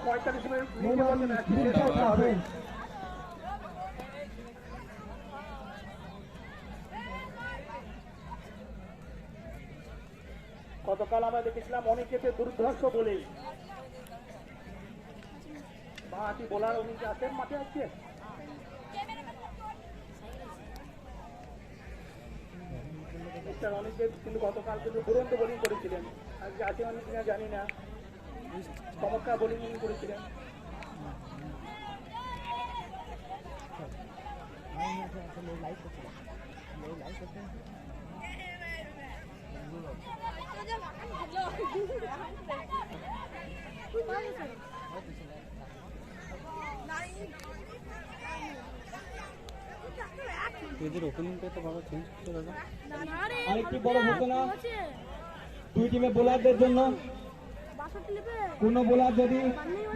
মোট 45 মিনিট মধ্যে ম্যাচ শেষ করতে হবে। গতকাল আমরা দেখেছিলাম অনেকেতে দুর্ধর্ষ বলে বাঁহাতি বোলার অনেকে আছেন মাঠে আছে। অনেকে কিন্তু গতকাল কিন্তু দুরন্ত বোলিং করেছিলেন, আজকে আছে অনেক কিনা জানি না, চমৎকার বোলিং করেছিলেন। আরেকটি বড় ঘোষণা দুই টিমে বোলারদের জন্য, কোন বোলার যদি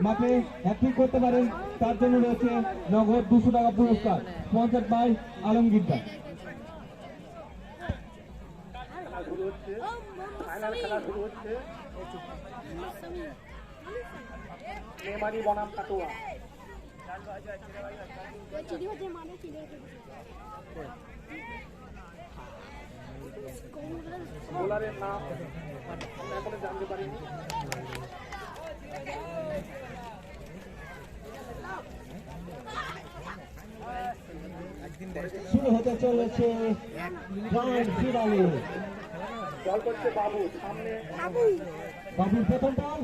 মাঠে হ্যাট্রিক করতে পারেন তার জন্য রয়েছে নগদ 200 টাকা পুরস্কার, স্পন্সর্ড বাই আলমগীর দা। ফাইনাল খেলা শুরু হচ্ছে। মেমারি বনাম কাটোয়া। বোলারের নাম আমরা এখনো জানতে পারিনি। শুরু হতে চলেছে গ্র্যান্ড ফিনালে। বল করছে বাবু, সামনে বাবুর প্রথম বল,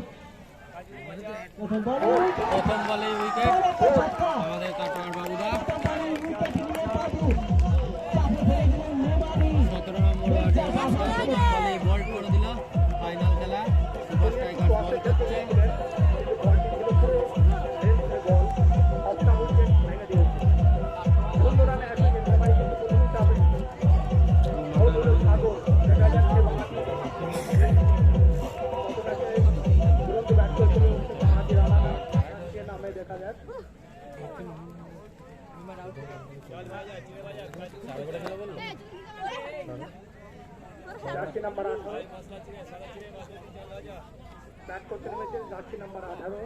প্রথম বলে উইকেট আমাদের কাটোয়ার বাবুদা। 17 নম্বর ওয়ার্ডের বল করে দিল। ফাইনাল খেলা সুপার স্ট্রাইকার বল করছে। দেখা যাক জার্সি নাম্বার 18 ব্যাট করতে নেমেছে, জার্সি নাম্বার 18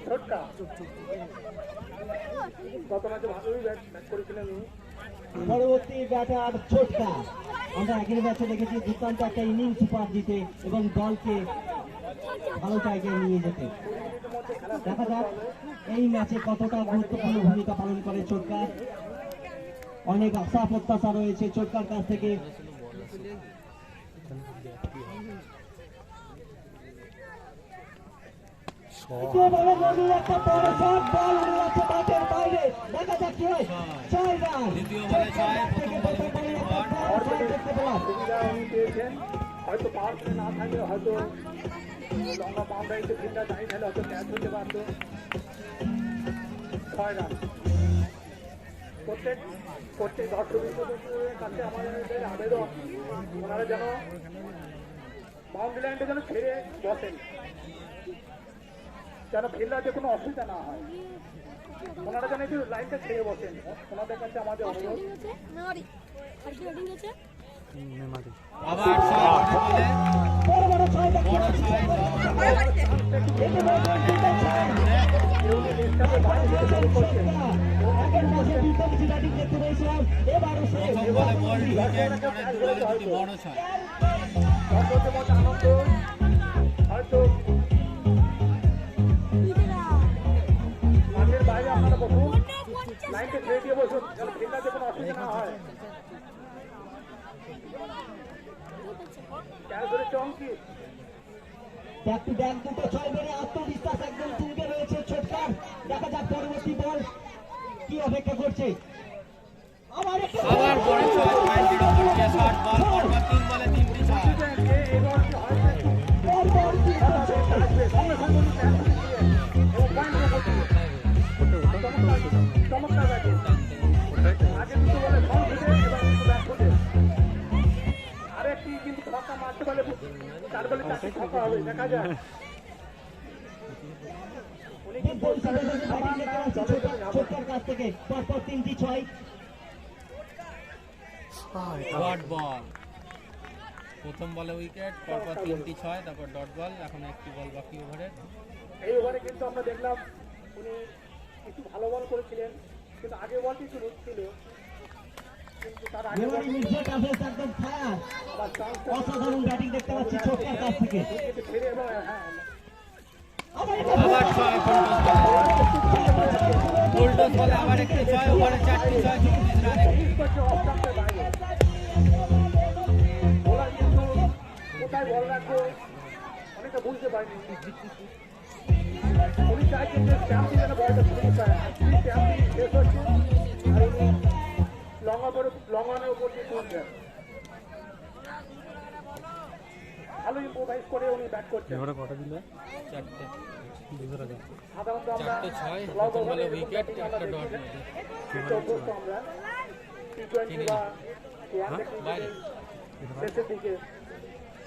ছোটকা। গত ম্যাচে ভালোই ব্যাট করেছিলেন উনি। পরবর্তী ব্যাটার ছোটকা, আমরা আগের ম্যাচে দেখেছি দুর্দান্ত একটা ইনিংস উপহার দিতে এবং দলকে ভালো জায়গায় নিয়ে যেতে। দেখা যাক এই ম্যাচে কতটা গুরুত্বপূর্ণ ভূমিকা পালন করে ছোটকা। অনেক আশা প্রত্যাশা রয়েছে ছোটকার কাছ থেকে। হয়তো পাওয়ার প্লে না থাকলে হয়তো লম্বা বাউন্ডারিতে ফিল্ডার দাঁড়িয়ে থাকলে হয়তো ক্যাচ হতে পারত। 6 রান। প্রত্যেক দর্শকদের কাছে আমাদের আবেদন, ওনারা যেন বাউন্ডারি লাইনটা যেন ছেড়ে বসেন, যেন ফিল্ডারদের কোনো অসুবিধা না হয়। ওনারা যেন একটু লাইনটা ছেড়ে বসেন, ওনাদের কাছে আমাদের অনুরোধ। হয়তো মাঠের বাইরে আপনারা বসুন, লাইনটা ছেড়ে দিয়ে বসুন, যেন ফিল্ডারদের কোনো অসুবিধা না হয়। ব্যাক টু ব্যাক দুটো ছয় মেরে আত্মবিশ্বাস একদম তুঙ্গে রয়েছে ছোটকার। দেখা যাক পরবর্তী বল কি অপেক্ষা করছে। আবার পরে ছয়, 60 বল, পরপর 3 বলে 3টি ছয়। আরেকটি কিন্তু ছক্কা মারতে পারলে 4 বলে 4টি ছক্কা হবে, দেখা যায়। ছোটকার কাছ থেকে পরপর 3টি ছয়। প্রথম বলে উইকেট, পরপর 3টি 6, তারপর ডট বল, এখন একটি বল বাকি ওভারে। এই ওভারে কিন্তু আমরা দেখলাম উনি একটু ভালো বল করেছিলেন, কিন্তু আগের বলটি একটু রুট ছিল, কিন্তু তার আগে মেমারি মির্জা কাফেজ একদম ফায়ার। আবার চান্স অসাধারণ ব্যাটিং দেখতে পাচ্ছি ছোটকার কাছ থেকে। কিন্তু ছেড়ে এবং আবার আবার 6 ফুলটস বলে আবার একটি 6, ওভারে 4টি 6, 34 রান। অফস্টাম্পের বাইরে বোলার কিন্তু কোথায় বল রাখবো অনেকটা বুঝতে পারিনি। উনি চাইছেন যে স্ট্যাম্পটি যেন বলটা শুরু পায়, স্ট্যাম্পটি শেষ হচ্ছে আর উনি লং অনের উপর দিয়ে তুলছেন। ভালো ইম্প্রোভাইজ করে উনি ব্যাট করছেন। কটা দিলে? 4টে। সাধারণত আমরা 4টে 6, প্রথম বলে উইকেট, একটা ডট। অভ্যস্ত আমরা T20 বা বাইরে। শেষের দিকে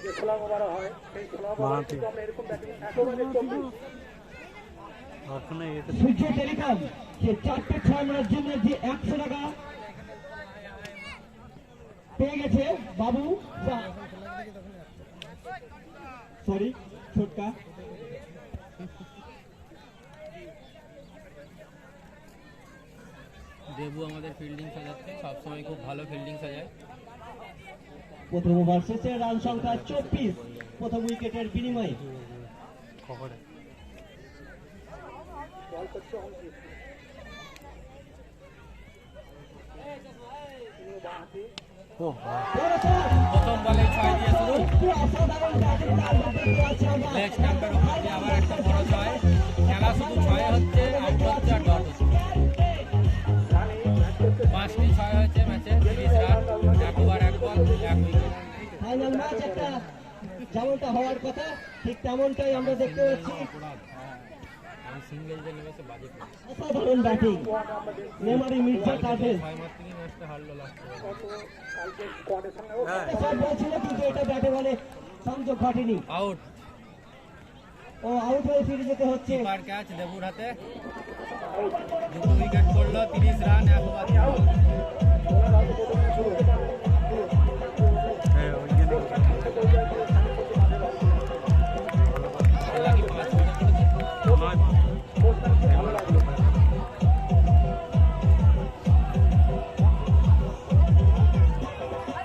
যে খোলা ওভার হয় সেই খোলা ওভার কিন্তু আমরা এরকম ব্যাটিং একেবারে 24 সূর্য টেলিকম যে 4টে 6 মারার জন্য যে 100 টাকা পেয়ে গেছে বাবু, সরি ছোটকা। দেবু আমাদের ফিল্ডিং সাজাচ্ছে, সবসময় খুব ভালো ফিল্ডিং সাজায়। প্রথম ওভার শেষে রান সংখ্যা 24 প্রথম উইকেটের বিনিময়ে। বল করছে অঙ্কিত, তিনি বাঁহাতি প্রথম বলে 6 দিয়ে শুরু, অসাধারণ ব্যাটিং লেগ স্ট্যাম্পের উপর দিয়ে আবার একটা বড় 6। খেলা শুধু 6 হচ্ছে, আউট হচ্ছে আর ডট হচ্ছে। রানে ব্যাট করতে 5টি 6 হয়েছে ম্যাচে, 30 রান, 1 ওভার 1 বল 1 উইকেট। ফাইনাল ম্যাচ একটা যেমনটা হওয়ার কথা ঠিক তেমনটাই আমরা দেখতে পাচ্ছি। আমি সিঙ্গেল যে নেমেছে বাজে করেছে। অসাধারণ ব্যাটিং আমরা দেখছি মেমারি মির্জা কাফেজ। 6 মারতে গিয়ে ম্যাচটা হারলো লাস্ট। কত কালকে স্কোয়াডের সঙ্গে শট বলছিল কিন্তু এটা ব্যাটে বলে সংযোগ ঘটেনি। আউট। ও আউট হয়ে ফিরে যেতে হচ্ছে। কিপার ক্যাচ দেবুর হাতে, 2 উইকেট পড়লো, 30 রান, 1 ওভার 2 বল। বোলার হয়তো প্রথমে শুরু করতে পারে খেলা কি 5 উইকেট পড়েছে? ভালো লাগলো।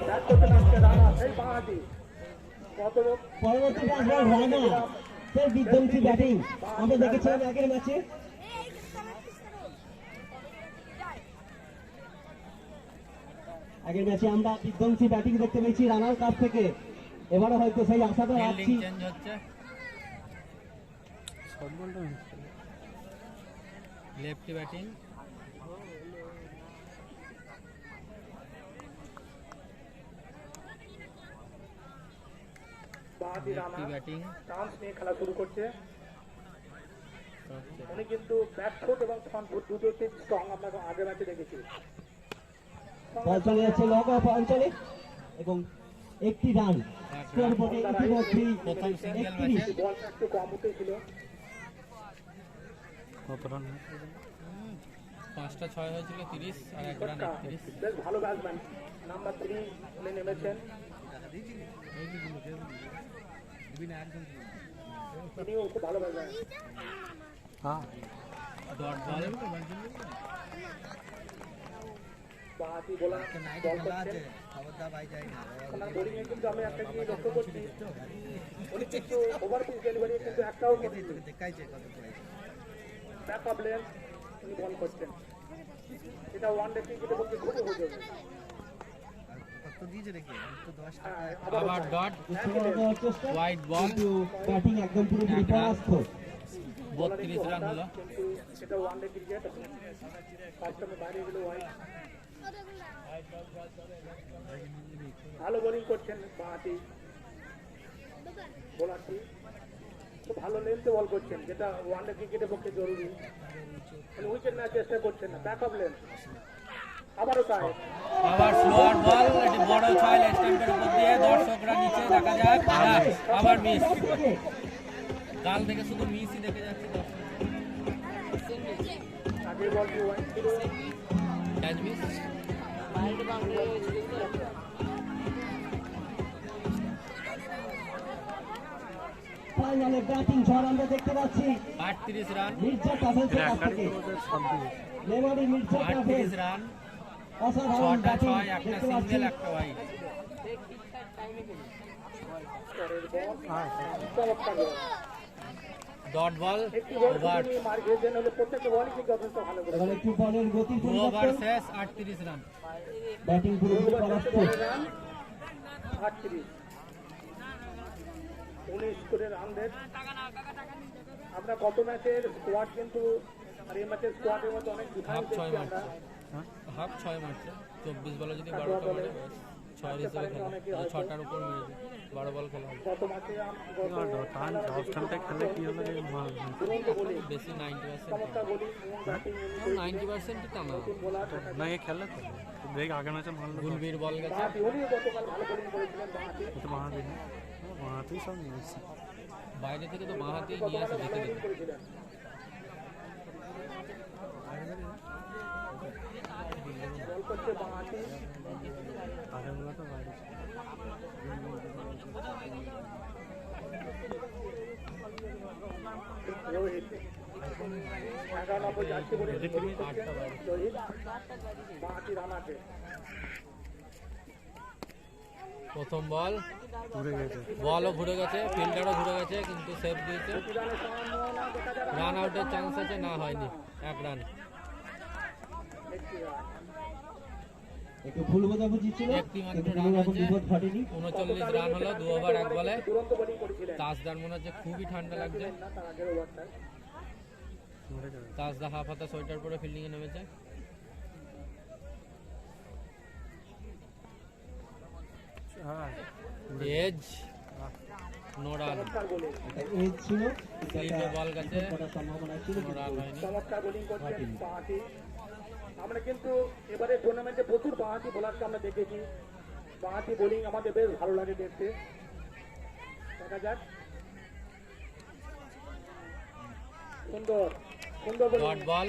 ব্যাট করতে নামছে রানা, সেই বাঁহাতি কত পরবর্তী ব্যাটসম্যান রানা সেই বিধ্বংসী ব্যাটিং আমরা দেখেছিলাম আগের ম্যাচে। আগের ম্যাচে আমরা বিধ্বংসী ব্যাটিং দেখতে পেয়েছি রানার কাছ থেকে, এবারে হয়তো সেই আশাটা রাখছি। ফিল্ডিং চেঞ্জ হচ্ছে, লেফটি ব্যাটিং, বাঁহাতি রানা লেফটি ব্যাটিং। চান্স নিয়ে খেলা শুরু করছে। উনি কিন্তু ব্যাক ফুট এবং ফ্রন্ট ফুট দুটোতে স্ট্রং, আমরা আগের ম্যাচে দেখেছি। বল চলে যাচ্ছে লং অফ অঞ্চলে এবং একটি রান স্কোর বোর্ডে ইতিমধ্যেই প্রথম সিঙ্গেল 31। ম্যাচে বলটা একটু কম উঠেছিল। 5টা 6 হয়েছিল, 30 আর 1 রান 31। বেশ ভালো ব্যাটসম্যান, নাম্বার 3 উনি নেমেছেন। তিনিও খুব ভালো ব্যাটসম্যান। ডট বল, বাঁহাতি বোলার বল করছেন। ওনার বোলিংয়ে কিন্তু আমি একটা জিনিস লক্ষ্য করছি, উনি কিন্তু ওভার পিচ ডেলিভারি কিন্তু একটাও করেনি। ব্যাক অফ লেন্থ উনি বল করছেন, এটা ওয়ান ডে ক্রিকেটের পক্ষে খুবই উপযোগী। আবার ডট, ছোড়া দেওয়ার চেষ্টা হোয়াইট বল, কিন্তু ব্যাটিং একদম পুরোপুরি পরাস্ত। 32 রান হলো। কিন্তু এটা ওয়ান ডে ক্রিকেট, ফার্স্ট টাইমে বাইরে গেল ওয়াইড। ভালো বোলিং করছেন বাঁহাতি বোলারটি, খুব ভালো লেন্থে বল করছেন, যেটা ওয়ান ডে ক্রিকেটের পক্ষে জরুরি। উইকেট নেওয়ার চেষ্টা করছেন না, ব্যাক অফ লেন্থ আবারও তাই। আবার স্লোয়ার বল, এটি বড় 6 লেগ স্ট্যাম্পের উপর দিয়ে, দর্শকরা নিচে দেখা যাক, আবার মিস। কাল থেকে শুধু মিসই দেখে যাচ্ছে দর্শক। আগের বলটি ওয়াইড ছিল, ক্যাচ মিস। ফাইনালে ব্যাটিং ঝড় আমরা দেখতে পাচ্ছি 38 রান, মির্জা ট্রাভেলসের কাছ থেকে মেমোরি মির্জা ট্রাভেলস 38 রান, অসাধারণ 6টা ব্যাটিং 6, একটা দেখতে পাচ্ছি সিঙ্গেল, একটা ওয়াইড। পরের বল চমৎকার বল। ডট বল, একটি বল ওভার, তিনি মার খেয়েছেন হলে প্রত্যেকটা বলই কিন্তু যথেষ্ট ভালো করে এবার একটু বলের গতি 2 ওভার পরিবর্তন শেষ, 38 রান। ব্যাটিং পুরোপুরি পরাস্ত রান 38 19 করে রান দেন। আমরা গত ম্যাচের স্কোয়াড কিন্তু আর এই ম্যাচের স্কোয়াডের মধ্যে অনেক হাফ ডিফারেন্স 6 দেখছি আমরা। মারছে, হাফ 6 মারছে, 24 বলে যদি 12টা মারে 6 হিসেবে খেলা, 6টার উপর মেরেছে, 12 বল খেলা হবে। গত ম্যাচে দুরন্ত বলি বেশি 90% চমৎকার বলি এবং ব্যাটিং 90% টানা। বোলার না ये খেলে তো দেখ আগে ম্যাচে মারলো গুলবীর বল গেছে, বাঁহাতি উনিও গতকাল ভালো বোলিং করেছিলেন বাঁহাতি তো বাঁহাতি না বাঁহাতি সব নিয়ে এসছে বাইরে থেকে তো বাঁ হাতেই নিয়ে আসে দেখে দেখে। করেছিলেন বল করছে বাঁহাতি আগের বেলা তো বাইরে রোহিত 11 নম্বর জার্সি পরে বোলিং করছেন রোহিত বাঁহাতি রানাকে প্রথম বল, ঘুরে গেছে বলও ঘুরে গেছে, ফিল্ডারও ঘুরে গেছে, কিন্তু সেভ দিয়েছে। রানের সম্ভাবনা দেখা যাবে রান আউটের চান্স আছে, না হয়নি, 1 রান। একটি রান একটু ভুল বোঝাবুঝি ছিল একটি মাত্র কিন্তু রান কোনো রকম হয়েছে, বিপদ ঘটেনি 39 রান হলো, 2 ওভার 1 বলে। দুরন্ত বোলিং করেছিলেন তাজদার মনে হচ্ছে খুবই ঠান্ডা লাগছে, না তার আগের ওভারটায় ঘুরে গেছে তাজদা হাফ হাতা সোয়েটার পরে ফিল্ডিং এ নেমেছে। হ্যাঁ এজ, নো রান, চমৎকার বোলিং একটা এজ ছিল কিন্তু স্লিপে একটা বল গেছে, বিপদ ঘটার সম্ভাবনা ছিল কোনো রান হয়নি। চমৎকার বোলিং করছেন বাঁহাতি। আমরা কিন্তু এবারে টুর্নামেন্টে প্রচুর বাঁহাতি বোলারকে আমরা দেখেছি, বাঁহাতি বোলিং আমাদের বেশ ভালো লাগে দেখতে। দেখা যাক সুন্দর সুন্দর বোলিং ডট বল,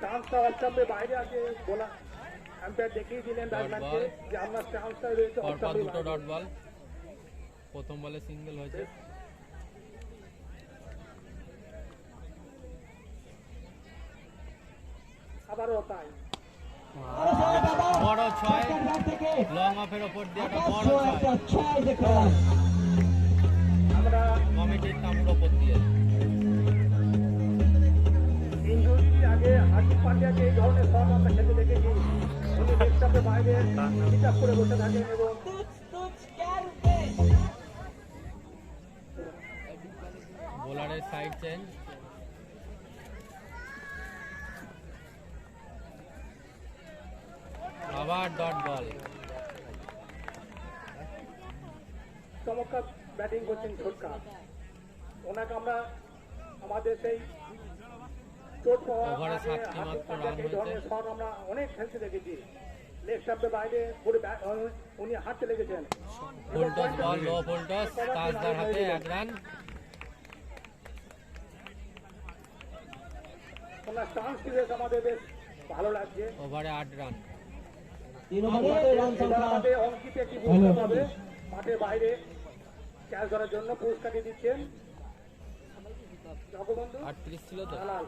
চান্সটা অফস্টাম্পের বাইরে আছে বোলার আম্পায়ার দেখিয়ে দিলেন ব্যাটসম্যানকে যে আপনার চান্সটা রয়েছে পরপর অফস্টাম্পের দুটো বাইরে। ডট বল, প্রথম বলে সিঙ্গেল হয়েছে। আবারও তাই বড় 6, ব্যাট থেকে লং অফের ওপর দিয়ে একটা বড় আকাশ 6, একটা ছয় দেখলাম আমরা কমিটির তামুর ওপর দিয়ে। ইঞ্জুরির আগে হার্দিক পান্ডিয়াকে এই ধরনের শট আমরা খেলতে দেখেছি। উনি নেক্সটাপে বাইরে হিসাব করে বসে থাকেন এবং বোলারের সাইড চেঞ্জ, আবার ডট বল, চমৎকার ব্যাটিং করছেন ছোটকা। ওনাকে আমরা আমাদের সেই চোট পাওয়া ওভারে আগে 7টি হার্দিক মাত্র রান পান্ডিয়াকে এই ধরনের হয়েছে। শট আমরা অনেক খেলতে দেখেছি। লেগ স্টাম্পে বাইরে পুরো উনি হাঁটতে লেগেছেন। ফুলটস বল, লো ফুলটস, তাজদার হাতে 1 রান। ওনার চান্স সিরিজ আমাদের বেশ ভালো লাগছে। ওভারে 8 রান। 3 ওভারে রান সংখ্যা আমাদের অঙ্কিতে একটি পুরস্কার পাবে মাঠের বাইরে ক্যাচ ধরার জন্য পুরস্কারটি দিচ্ছেন জগবন্ধু 38 ছিল তো, দালাল।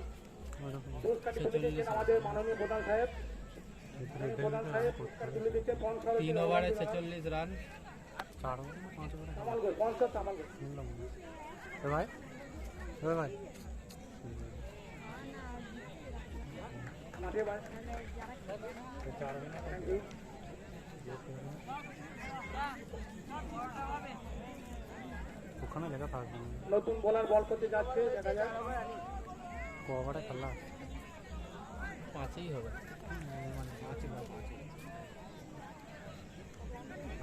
পুরস্কারটি তুলে দিচ্ছেন আমাদের মাননীয় প্রধান সাহেব। মাননীয় প্রধান সাহেব পুরস্কার তুলে দিচ্ছেন 3 ওভারে 46 রান। 4 ওভার না 5 ওভার তামালগড় পঞ্চাশ তামালগড় শুনলাম এ ভাই এ ভাই মাঠের বাইরে থ্যাংক ইউ। ওখানে লেখা থাকবে নতুন বোলার বল করতে যাচ্ছে, দেখা যাক। ক ওভারে খেলা 5ই হবে।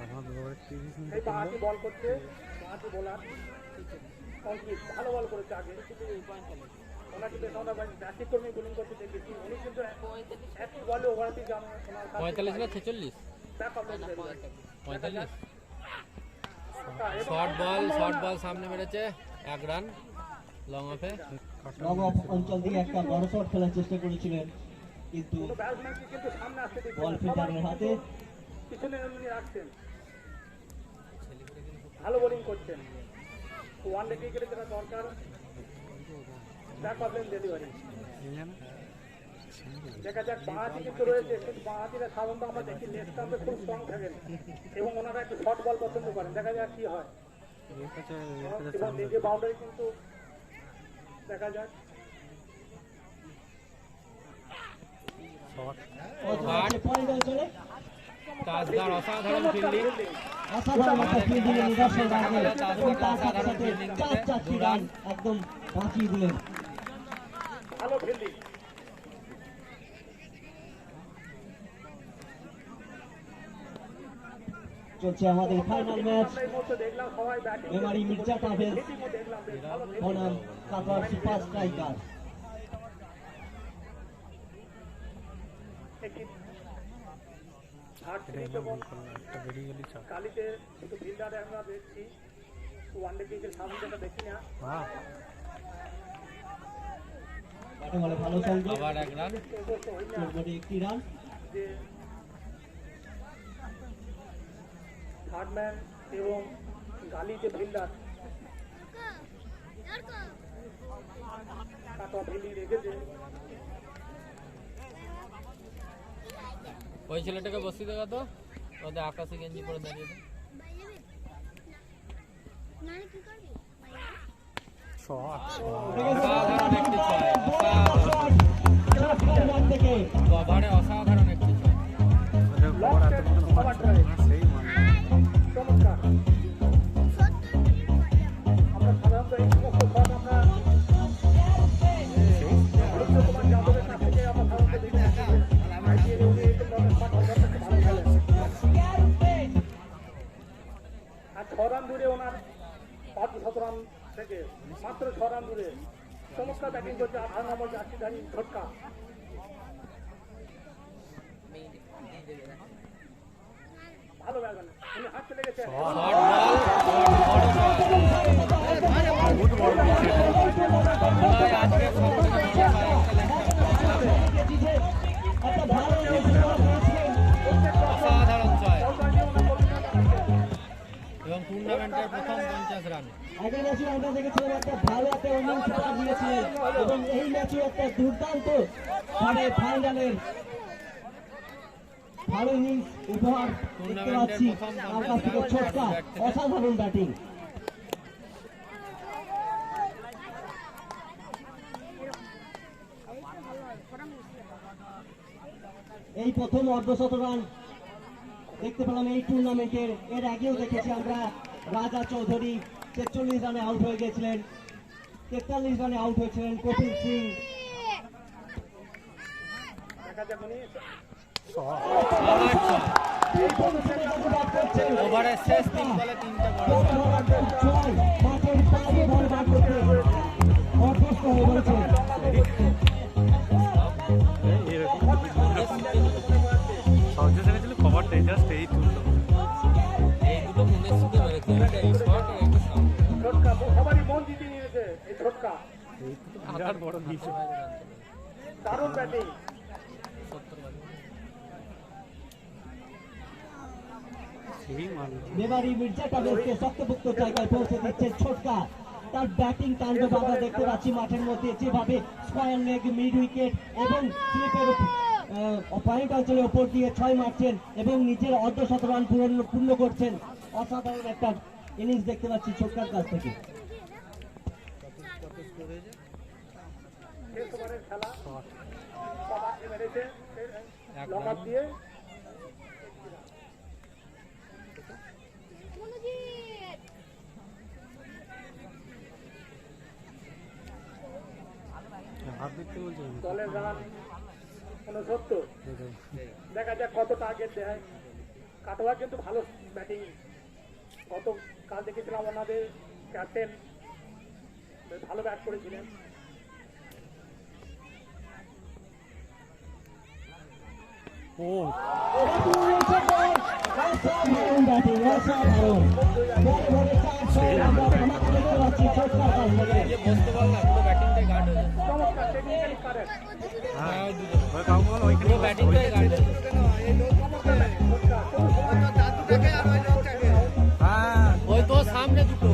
এখন 2 ওভারে 30 মিনিট এই বাঁহাতি বল করছে, বাঁহাতি বোলার অঙ্কিত ভালো বল করেছে আগে। ওনাকে বেশ আমরা ব্যতিক্রমী বোলিং করতে দেখেছি। উনি কিন্তু একটি বলে ওভারটি 45 না 46? 45। শর্ট বল সামনে মেরেছে, 1 রান লং অফে। লং অফ অঞ্চল দিয়ে একটা বড় শট খেলার চেষ্টা করেছিলেন কিন্তু ব্যাটসম্যানকে কিন্তু সামনে আসতে দিচ্ছেন বল না। ফিল্ডারের হাতে পিছনে উনি রাখছেন, ভালো বোলিং করছেন। ওয়ান ডে ক্রিকেটে যেটা দরকার ব্যাক অফ লেন ডেলিভারি। দেখা যাক বাঁহাতি কিন্তু রয়েছে, কিন্তু বাঁহাতিরা সাধারণত আমরা দেখি লেগ স্টাম্পে খুব স্ট্রং থাকেন এবং ওনারা একটু শর্ট বল পছন্দ করেন। দেখা যাক কি হয় এবং নিজে বাউন্ডারি কিন্তু দেখা যাক। পয়েন্ট অঞ্চলে তাজদার অসাধারণ ফিল্ডিং, অসাধারণ একটা ফিল্ডিং এর নিদর্শন রাখলেন এবং তার সাথে সাথে 4 রান একদম বাঁচিয়ে দিলেন। ভালো ফিল্ডিং। চলছে আমাদের ফাইনাল ম্যাচ। আমরা এই মুহূর্তে দেখলাম সবাই ব্যাটিং মেমারি মির্জা ট্রাভেলস হিটিংও দেখলাম, বেশ ভালো বনাম কাতার সুপার স্ট্রাইকার। একটি হার্টফিট এবং কালিতে শুধু ফিল্ডারে আমরা দেখছি, ওয়ানডে ক্রিকেট সামনে যেটা দেখি না। ব্যাটিং হলে ভালো সংযোগ, আবার 1 রান। অবশ্য হয় না চোরবটে 1টি রান। যে থার্ডম্যান এবং গালি যে ফিল্ডার কাটা ফিল্ডিং রেখেছে। ওই ছেলেটাকে বসিয়ে দেওয়া তো, ওদের আকাশে গেঞ্জি পরে দাঁড়িয়ে দেয়। অসাধারণ একটি ছয়, অসাধারণ রান থেকে কভারে অসাধারণ একটি ছয়। লং টেন কভার ড্রাইভ চমৎকার। আমরা সাধারণত এই সমস্ত শট আমরা অরুণ কুমার যাদবের কাছ থেকে আমরা সাধারণত দেখে থাকি যে IPL উনি এই ধরনের শট অত্যন্ত ভালো খেলেন। আর 6 রান দূরে ওনার 5-7 রান থেকে মাত্র 6 রান দূরে চমৎকার ব্যাটিং করছে 18 নম্বর জার্সিধারী ঝটকা। ভালো ব্যাটসম্যান, উনি হাত চলে গেছে। শর্ট বল, বড় শট। আজকে সবথেকে বড় ছয় একটা ভালো অসাধারণ ছয় এবং টুর্নামেন্টের প্রথম 50 রান। আগের ম্যাচে আমরা দেখেছিলাম একটা ভালো একটা ইনিংস পার দিয়েছিলেন এবং এই ম্যাচে একটা দুর্দান্ত ফাইনালের ভালো ইনিংস উপহার দেখতে পাচ্ছি তার কাছ থেকে ছোটকা অসাধারণ ব্যাটিং। এই প্রথম অর্ধশত রান দেখতে পেলাম এই টুর্নামেন্টের। এর আগেও দেখেছি আমরা রাজা চৌধুরী 43 রানে আউট হয়ে গেছিলেন, 43 রানে আউট হয়েছিলেন কপিল সিং। দেখা যাক উনি আবার ছয়। এই পজিশনে ওভারের শেষ 3 বলে 3টে বড় ছয়। মাঠের বাইরে বল বার করতে অভ্যস্ত হয়ে পড়েছেন। সহজে ছেড়েছিল খবরটা জাস্ট এই তুললো। এই দুটো মনে শুধু মেরেছে, একটা এই শট আর একটা সামনে। ঝটকা সবারই মন জিতে নিয়েছে এই ঝটকা। এই তো বিরাট বড় দিয়েছে। দারুণ ব্যাটিং। সেই মারলো। মেমারি মির্জা ট্রাভেলসকে শক্তপোক্ত জায়গায় পৌঁছে দিচ্ছে ছোটকা। তার ব্যাটিং কাণ্ড আমরা দেখতে পাচ্ছি মাঠের মধ্যে, যেভাবে স্কয়ার লেগ, মিড উইকেট এবং স্লিপের পয়েন্ট অঞ্চলের উপর দিয়ে 6 মারছেন এবং নিজের অর্ধশত রান পূর্ণ করছেন। অসাধারণ একটা ইনিংস দেখতে পাচ্ছি ছোটকার কাছ থেকে। শেষ ওভারের খেলা সবাই মেরেছে লং অফ দিয়ে। হাত দেখতে বলছে। দলের রান 69। দেখা যাক কত টার্গেট দেয়। কাটোয়া কিন্তু ভালো ব্যাটিং, গতকাল দেখেছিলাম ওনাদের ক্যাপ্টেন ভালো ব্যাট করেছিলেন। ও অসাধারণ ব্যাটিং, অসাধারণ। বড় বড় 4 আমরা ধামাকা দেখতে পাচ্ছি ছোটকার কাছ থেকে। যে বসতে বল না, পুরো ব্যাটিংটাই গার্ড হয়ে যায়। চমৎকার টেকনিক্যালি কারেক্ট। হ্যাঁ দুজন ওই কাউ বল ওইখানে পুরো ব্যাটিংটাই গার্ড হয়ে যায়। হ্যাঁ ওই তো সামনে দুটো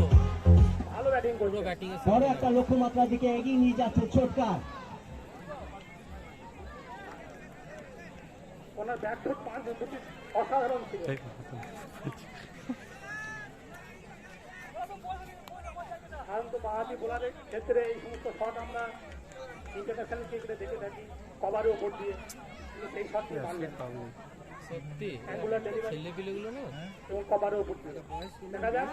ভালো ব্যাটিং ব্যাটিং এর বড় একটা লক্ষ্যমাত্রার দিকে এগিয়ে নিয়ে যাচ্ছে ছোটকা। ওনার ব্যাট ফুট পাঁচ দুটি অসাধারণ ছিল। সাধারণত বাঁহাতি বোলারের ক্ষেত্রে এই সমস্ত শট আমরা ইন্টারন্যাশনাল ক্রিকেটে দেখে থাকি কভারের ওপর দিয়ে, কিন্তু সেই শটটি মানলেন সত্যি অ্যাঙ্গুলার ডেলিভারি ছেলেপিলেগুলো না এবং কভারের ওপর দিয়ে দেখা যাক।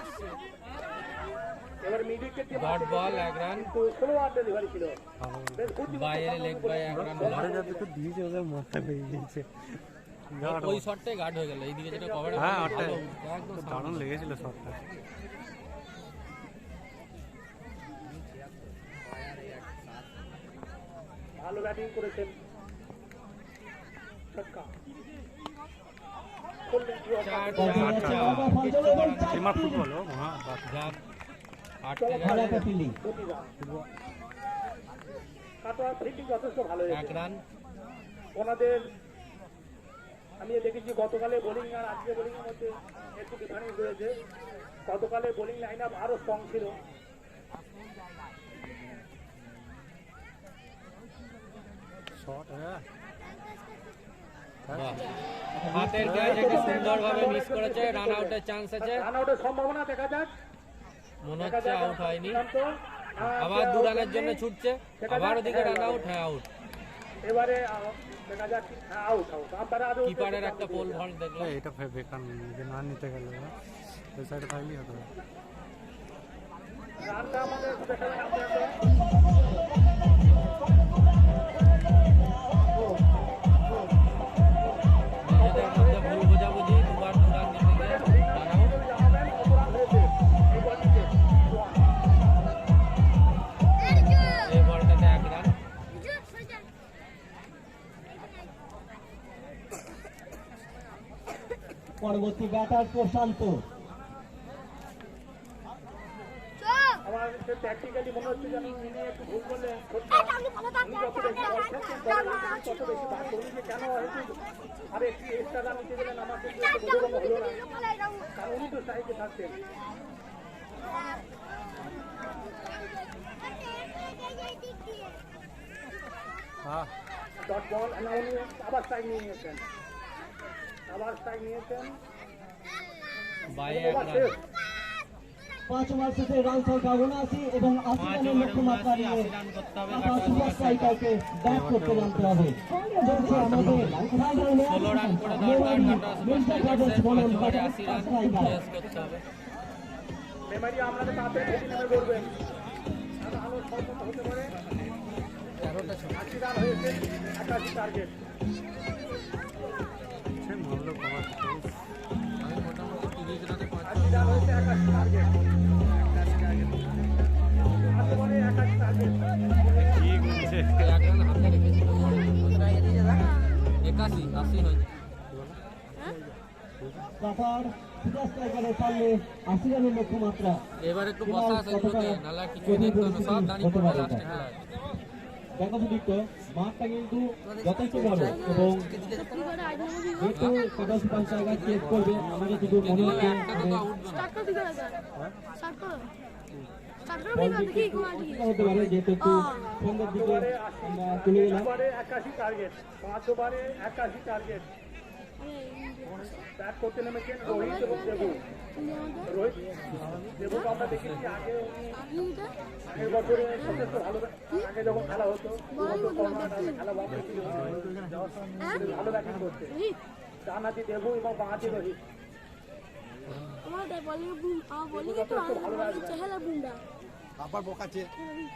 এবার মিড উইকেট দিয়ে ডট বল 1 রান, কিন্তু স্লোয়ার ডেলিভারি ছিল, বেশ বুদ্ধিমত্তা বাইরে লেগ বাই 1 রান হলো। ঘরে যাতে তো দিয়েছে ওদের মাথায় লেগে গিয়েছে। ওই শটটাই গার্ড হয়ে গেল, এইদিকে যেটা কভার হ্যাঁ ওটাই দারুণ লেগেছিল শটটা। ভালো ব্যাটিং করেছেন ছক্কা করলেন কি সীমা ফুটবল ও হ্যাঁ জাম্প আটকে ভালো গেল, একটা ফিল্ডিং। কাটোয়া ফিল্ডিং যথেষ্ট ভালো 1 হয়েছে রান। ওনাদের। আমি দেখেছি গতকালে বোলিং আর আজকে বোলিং এর মধ্যে একটু ডিফারেন্স রয়েছে। গতকালে বোলিং লাইন আপ আরো স্ট্রং ছিল। শট হ্যাঁ বাহ, হাতের ক্যাচ একটা সুন্দরভাবে মিস করেছে, রান আউটের চান্স আছে, রান আউটের সম্ভাবনা দেখা যাক। মনে হচ্ছে আউট হয়নি, আবার 2 রানের জন্য ছুটছে, আবার ওদিকে রান আউট, হ্যাঁ আউট। এবারে দেখা যাক আউট আউট আম্পায়ার আরো কিপারের একটা পোল ভল দেখলাম, এটা বেকার যে না নিতে গেল ওই সাইডে থাকলেই হতো। রানটা আমাদের দেখা যাক আম্পায়ারকে। নিজেদের মধ্যে ভুল বোঝাবুঝি, 2 বার 2 রান দিতে গিয়ে রান আউট। জানাবেন কত রান হয়েছে এই বলটিতে। এই বলটাতে 1 রান। পরবর্তী ব্যাটার প্রশান্ত। আমার প্র্যাকটিক্যালি মনে হচ্ছে যেন ইনি একটু ভুল করলেন। উনি যত বেশি বল খেলছেন তত বেশি ভাগ করুন যে কেন হয়তো আর একটু এক্সট্রা রান নিতে গেলেন আমার কিন্তু একটু বোধগম্য হলো না, কারণ উনি তো স্ট্রাইকে থাকতেন। হ্যাঁ ডট বল না, উনি আবার স্ট্রাইক নিয়ে নিয়েছেন, আবার স্ট্রাইক নিয়েছেন। By 1 over run. শেষ। 5 ওভার শেষে রান সংখ্যা 79 এবং 80 5 রানের ওভারে লক্ষ্যমাত্রা 79, নিয়ে 80 রান করতে হবে আবার কাটোয়া সুপার স্ট্রাইকারকে ব্যাট করতে জানতে হবে। চলছে আমাদের ফাইনাল ম্যাচ। 16 রান করে দরকার কাটোয়া সুপার স্ট্রাইকার্সের, 5 ওভারে 80 রান চেস করতে হবে। মেমারি আপনাদের তাড়াতাড়ি ভেটি নেমে করবেন, আলো সর্বত হতে পারে। 80 রান হয়েছে, 81 টার্গেট। সে মারলো কমার আমি মোটামুটি 30 রানে 5 80 রান হয়েছে, 81 টার্গেট। 8 বলে 81 টার্গেট। কি গুনছে 1 রান হাতে রেখেছিল, 81 80 হয়েছে। কাটার সুপার স্ট্রাইকারের সামনে 80 রানের লক্ষ্যমাত্রা। এবার একটু বসা আছে এগুলোতে, নাহলে আর কিছুই দেখতে হবে না, সব দাঁড়িয়ে পড়বে লাস্টে খেলায়। দেখো মাঠটা কিন্তু যথেষ্ট বড় এবং যেহেতু কাটার সুপার স্ট্রাইকার চেক করবে, আমাদের শুধু মনে হচ্ছে একটা তো আউট বল দিকে একটু অসুবিধা হতে পারে, যেহেতু একটু সন্ধ্যের দিকে আমরা চলে গেলাম। ওভারে 81 টার্গেট, 5 ওভারে 81 টার্গেট। ব্যাট করতে নেমেছেন রোহিত এবং দেবু। রোহিত দেবুকে আমরা দেখেছি আগে, উনি আগের বছরে যথেষ্ট ভালো, আগে যখন খেলা হতো 2 বছর করোনা খেলা বন্ধ ছিল, ভালো ব্যাটিং করতে। ডানহাতি দেবু এবং বাঁহাতি রোহিত।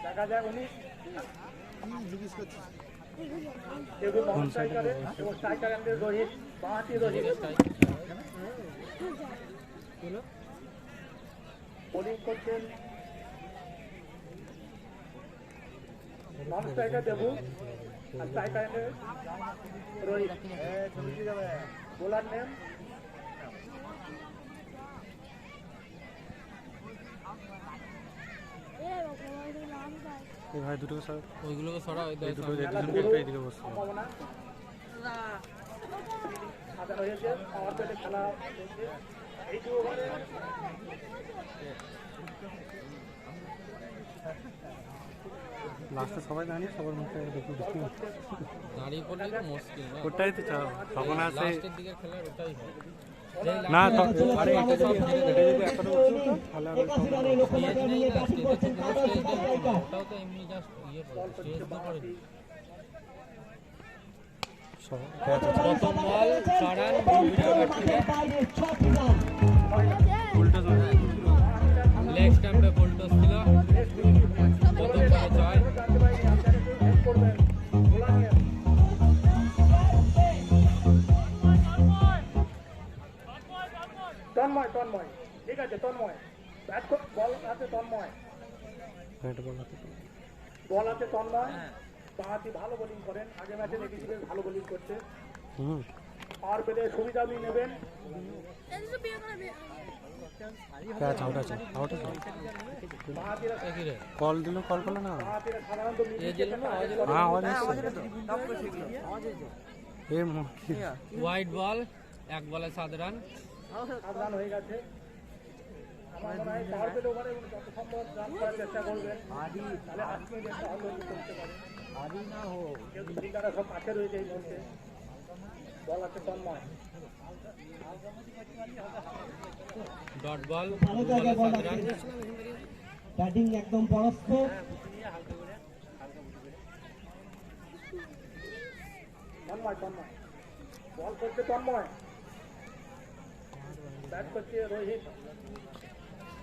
দেখা যায় উনি দেবু নন স্ট্রাইকারে এবং স্ট্রাইকার রোহিত, বাঁহাতি রোহিত। বোলিং করছেন নন স্ট্রাইকার দেবু আর স্ট্রাইকার রোহিত। বোলার নেম এই ভাই দুটো স্যার ওইগুলোকে সরা, ওই এই দুটো দেখ একজন একটা এদিকে বসছে। সম্ভাবনা সাজানো হয়েছে, পাওয়ার প্লেটে খেলা চলছে। এই 2 ওভারে লাস্টে সবাই দাঁড়িয়ে সবার মুখে দেখি দেখি দাঁড়িয়ে পড়লে তো মুশকিল না ওটাই তো চাও তখন আসে লাস্টের দিকে খেলার ওটাই হয় না আরে এটা সব তাহলে আর 81 রানে লক্ষ্যমাত্রা নিয়ে ব্যাটিং করছেন কাদার সুপার স্ট্রাইকার। ওটাও তো এমনি জাস্ট ইয়ে করে স্টেজ তো করে প্রথম বল ছড়ান বাইরে 6টি রান। উল্টো চলে লেগ স্ট্যাম্পে ফুলটস ছিল প্রথম বলে জয় তন্ময় ঠিক আছে তন্ময় ব্যাট বল আছে তন্ময় ব্যাট বল হাতে বল আছে তন্ময় বাঁহাতি ভালো বোলিং করেন আগে ম্যাচে দেখেছি বেশ ভালো বোলিং করছে হুম পাওয়ার পেলে সুবিধা আপনি নেবেন ক্যাচ আউট আছে বাঁহাতিরা কি রে কল দিল কল করলো না বাঁহাতিরা সাধারণত এ দিল না আওয়াজ হলো হ্যাঁ আওয়াজ এ হোয়াইট বল এক বলে 7 রান সাবধান হয়ে গেছে আমার মনে হয় পাওয়ার পেলে ওভারে যত সম্ভব রান করার চেষ্টা করবেন তাহলে আজকে একটা ভালো করতে পারে যেহেতু ফিল্ডাররা সব কাছে রয়েছে এই মুহূর্তে বল আছে তন্ময় ডট বল ভালো জায়গায় বল 7 রান আছে। ব্যাটিং একদম পরস্ত। তন্ময় বল করছে তন্ময় ব্যাট করছে রোহিত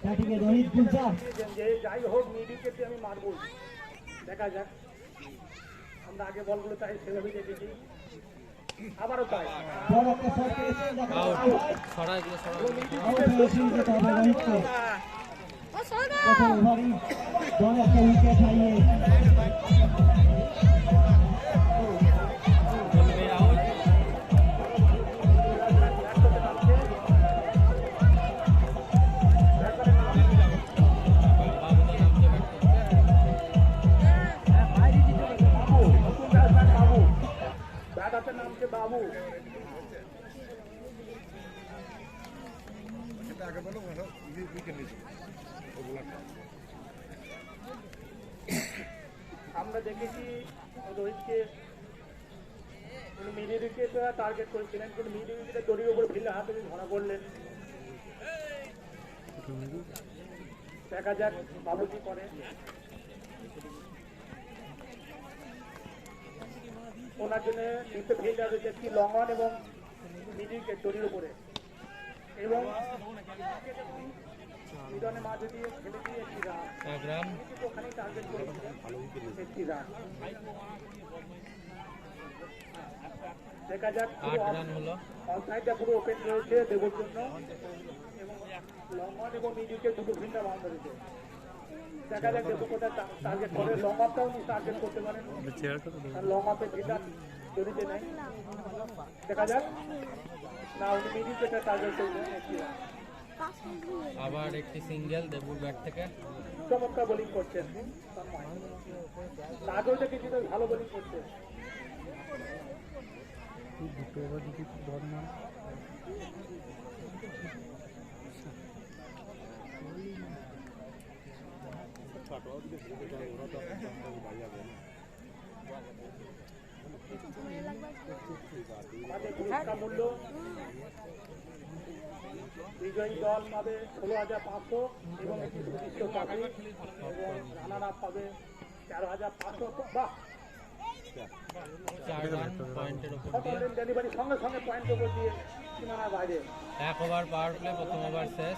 ব্যাটিং এ রোহিত গুলজার। যে যাই হোক মিডিকেটে আমি মারবো দেখা যাক আমরা আগে বলগুলো তাই সেভাবে দেখেছি আবারও তাই বল একটা শট পেয়েছেন, দেখা আউট আউট। ছড়া দিয়ে ছড়া আউট হয়ে শুরু করতে হবে রোহিতকে। প্রথম ওভারই দল একটা উইকেট হারিয়ে বলবে আউট বাবু তো নামছে ব্যাট হাতে নামছে বাবু আমরা দেখেছি রোহিতকে মিডিল উইকেট টার্গেট করেছিলেন কিন্তু মিডিল উইকেটে দড়ির উপর ফিল্ডে হাতে ধরা পড়লেন দেখা যাক বাবু কি করে ওনার জন্য দুটো ফিল্ডার রয়েছে একটি লং অন এবং মিডিল উইকেট দড়ির উপরে এবং মিডনের মাঝে দিয়ে খেলে দিয়ে একটি রান 1 রান ওখানে টার্গেট করেছিলেন একটি রান দেখা যাক 8 রান হলো অনসাইডটা পুরো ওপেন রয়েছে দেবর জন্য এবং লং অন এবং মিডিলকে দুটো ফিল্ডার বাউন্ড রয়েছে দেখা যাক দেবো কোথায় টার্গেট করে লং অফটাও উনি টার্গেট করতে পারেন চেয়ারটা তো কারণ লং অফে ফিল্ডার জড়িতে নেই দেখা যাক না উনি মিডিলকে টার্গেট করবেন একটি রান আবার একটি সিঙ্গেল দেবুর ব্যাট থেকে চমৎকার বোলিং করছেন আগেও দেখেছি তো ভালো বোলিং করছে দুটো এবার যদি বল না আমাদের পুরস্কার মূল্য বিজয়ী দল পাবে 16,500 এবং একটি সুদৃশ্য চাকরি এবং রানার আপ পাবে 13,500 বাহ 4 রান পয়েন্টের উপর দিয়ে সকলের ডেলিভারি সঙ্গে সঙ্গে পয়েন্ট ওপর দিয়ে সীমানার বাইরে 1 ওভার পাওয়ার প্লে প্রথম ওভার শেষ